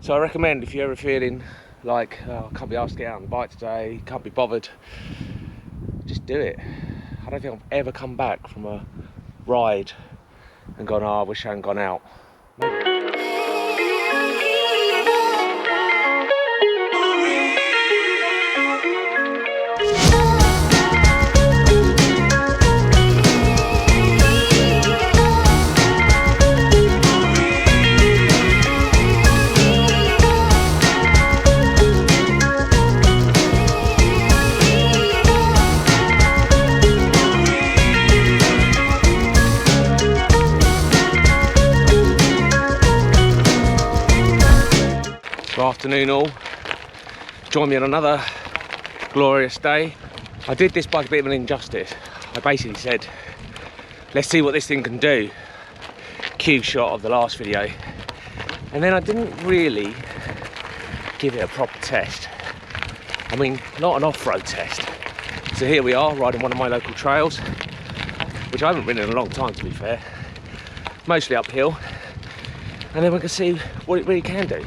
So I recommend, if you're ever feeling like, oh, I can't be asked to get out on the bike today, can't be bothered, just do it. I don't think I've ever come back from a ride and gone, oh, I wish I hadn't gone out. Maybe. Good afternoon all, join me on another glorious day. I did this bike a bit of an injustice. I basically said, let's see what this thing can do. Cue shot of the last video. And then I didn't really give it a proper test. I mean, not an off-road test. So here we are, riding one of my local trails, which I haven't ridden in a long time, to be fair. Mostly uphill. And then we can see what it really can do.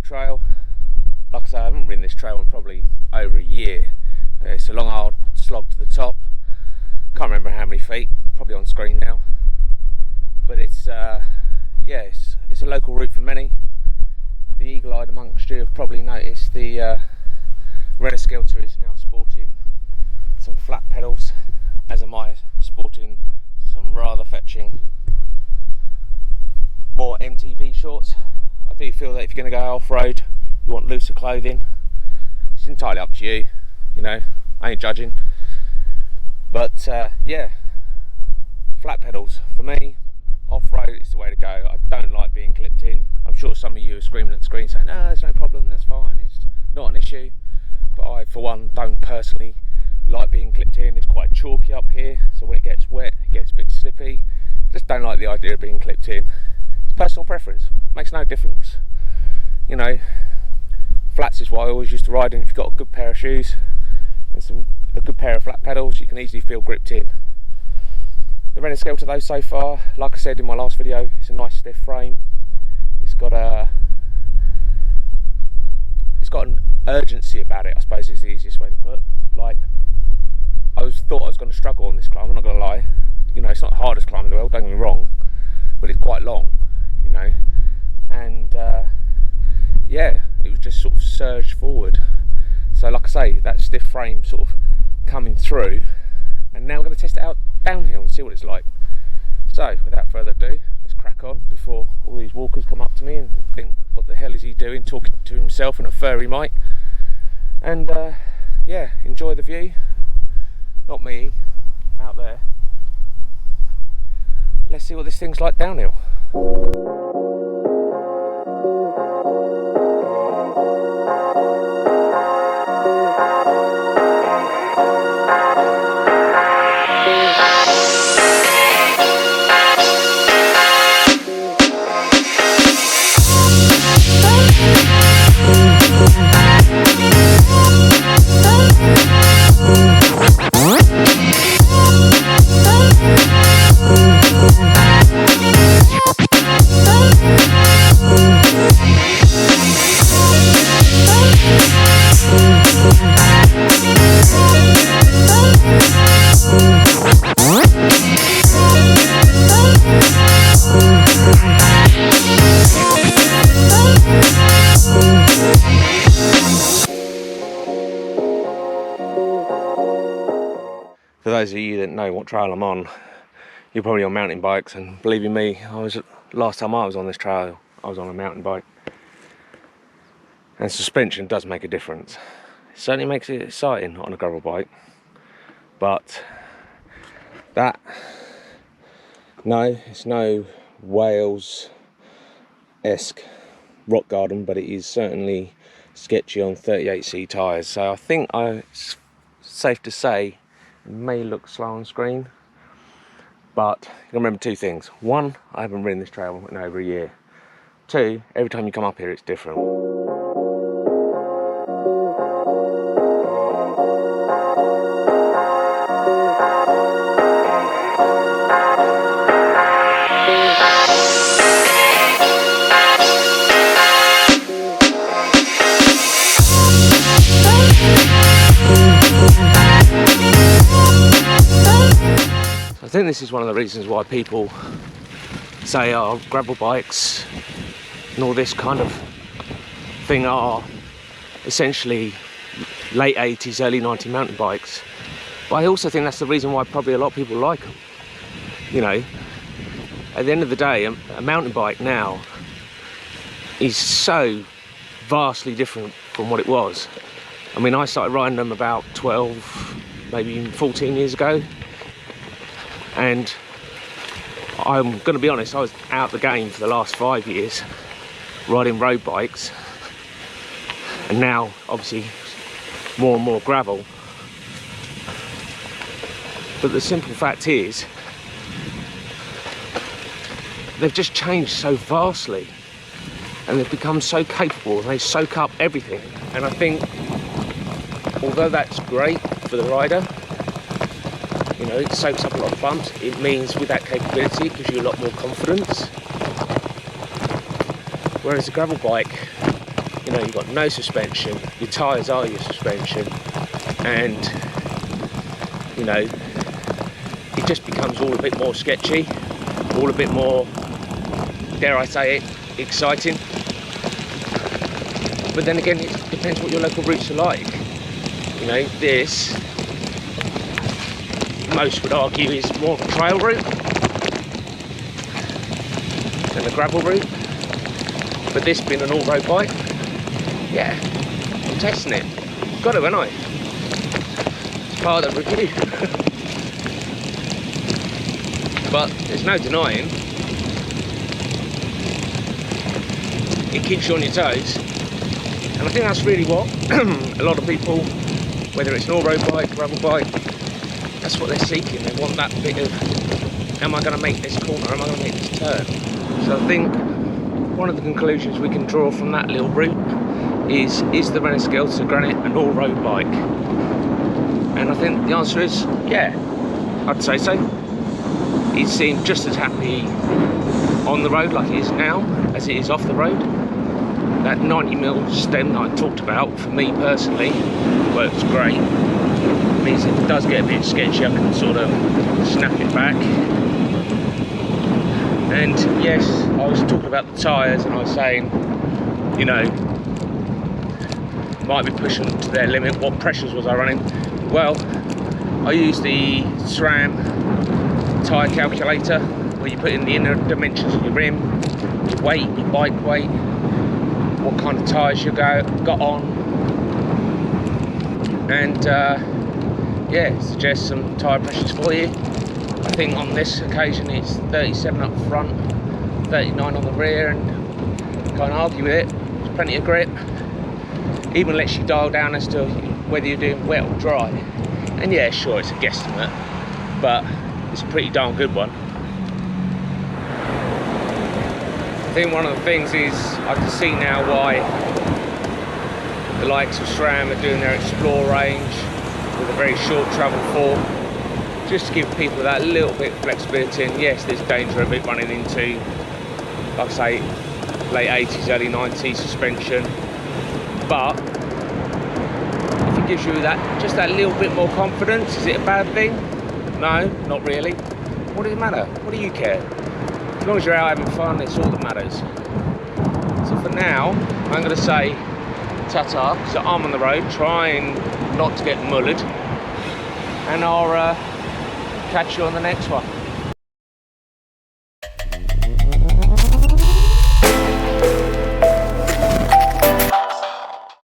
Trail. Like I say, I haven't ridden this trail in probably over a year. It's a long hard slog to the top. Can't remember how many feet, probably on screen now. But it's yeah, it's a local route for many. The eagle-eyed amongst you have probably noticed the Rinasclta is now sporting some flat pedals, as am I sporting some rather fetching more MTB shorts. I do feel that if you're going to go off-road, you want looser clothing. It's entirely up to you, you know, I ain't judging. But yeah, flat pedals, for me, off-road is the way to go. I don't like being clipped in. I'm sure some of you are screaming at the screen saying, no, there's no problem, that's fine, it's not an issue. But I, for one, don't personally like being clipped in. It's quite chalky up here, so when it gets wet, it gets a bit slippy. Just don't like the idea of being clipped in. Personal preference, makes no difference. You know, flats is what I always used to ride in. If you've got a good pair of shoes and a good pair of flat pedals, you can easily feel gripped in. The Rinasclta though, so far, like I said in my last video, it's a nice stiff frame. It's got an urgency about it, I suppose is the easiest way to put it. Like, I thought I was going to struggle on this climb, I'm not going to lie. You know, it's not the hardest climb in the world, don't get me wrong, but it's quite long. You know, and yeah, it was just sort of surged forward. So like I say, that stiff frame sort of coming through, and now I'm going to test it out downhill and see what it's like. So without further ado, let's crack on before all these walkers come up to me and think, what the hell is he doing, talking to himself in a furry mic. And yeah, enjoy the view, not me out there. Let's see what this thing's like downhill. For those of you that know what trail I'm on, you're probably on mountain bikes, and believe me, last time I was on this trail, I was on a mountain bike. And suspension does make a difference. It certainly makes it exciting on a gravel bike, but that No, it's no Wales-esque rock garden, but it is certainly sketchy on 38C tyres. So I think it's safe to say it may look slow on screen, but you can remember two things. One, I haven't ridden this trail in over a year. Two, every time you come up here it's different. I think this is one of the reasons why people say gravel bikes and all this kind of thing are essentially late 80s, early 90s mountain bikes. But I also think that's the reason why probably a lot of people like them. You know, at the end of the day, a mountain bike now is so vastly different from what it was. I mean, I started riding them about 12, maybe even 14 years ago. And I'm going to be honest, I was out the game for the last 5 years riding road bikes, and now obviously more and more gravel. But the simple fact is they've just changed so vastly, and they've become so capable, and they soak up everything. And I think although that's great for the rider, you know, it soaks up a lot of bumps. It means with that capability, it gives you a lot more confidence. Whereas a gravel bike, you know, you've got no suspension, your tyres are your suspension, and, you know, it just becomes all a bit more sketchy, all a bit more, dare I say it, exciting. But then again, it depends what your local routes are like. You know, this, most would argue, is more of a trail route than a gravel route. But this being an all-road bike, yeah, I'm testing it. Got to, haven't I? It's part of the review. But there's no denying, it keeps you on your toes. And I think that's really what a lot of people, whether it's an all-road bike, gravel bike, that's what they're seeking. They want that bit of, am I going to make this corner, am I going to make this turn? So I think one of the conclusions we can draw from that little route is the Rinasclta Granite an all-road bike? And I think the answer is, yeah, I'd say so. It seemed just as happy on the road like it is now as it is off the road. That 90mm stem that I talked about, for me personally, works great. It means if it does get a bit sketchy, I can sort of snap it back. And yes, I was talking about the tyres, and I was saying, you know, might be pushing to their limit. What pressures was I running? Well, I used the SRAM tyre calculator, where you put in the inner dimensions of your rim, your weight, your bike weight, what kind of tyres you got on, and yeah, suggest some tyre pressures for you. I think on this occasion it's 37 up front, 39 on the rear, and can't argue with it. There's plenty of grip. Even lets you dial down as to whether you're doing wet or dry. And yeah, sure, it's a guesstimate, but it's a pretty darn good one. I think one of the things is I can see now why the likes of SRAM are doing their Explore range with a very short travel form, just to give people that little bit of flexibility. And yes, there's danger of it running into, like I say, late 80s, early 90s suspension, but if it gives you that, just that little bit more confidence, is it a bad thing? No, not really. What does it matter? What do you care? As long as you're out having fun, it's all that matters. So for now, I'm going to say ta-ta, so I'm on the road, trying not to get mullered, and I'll catch you on the next one.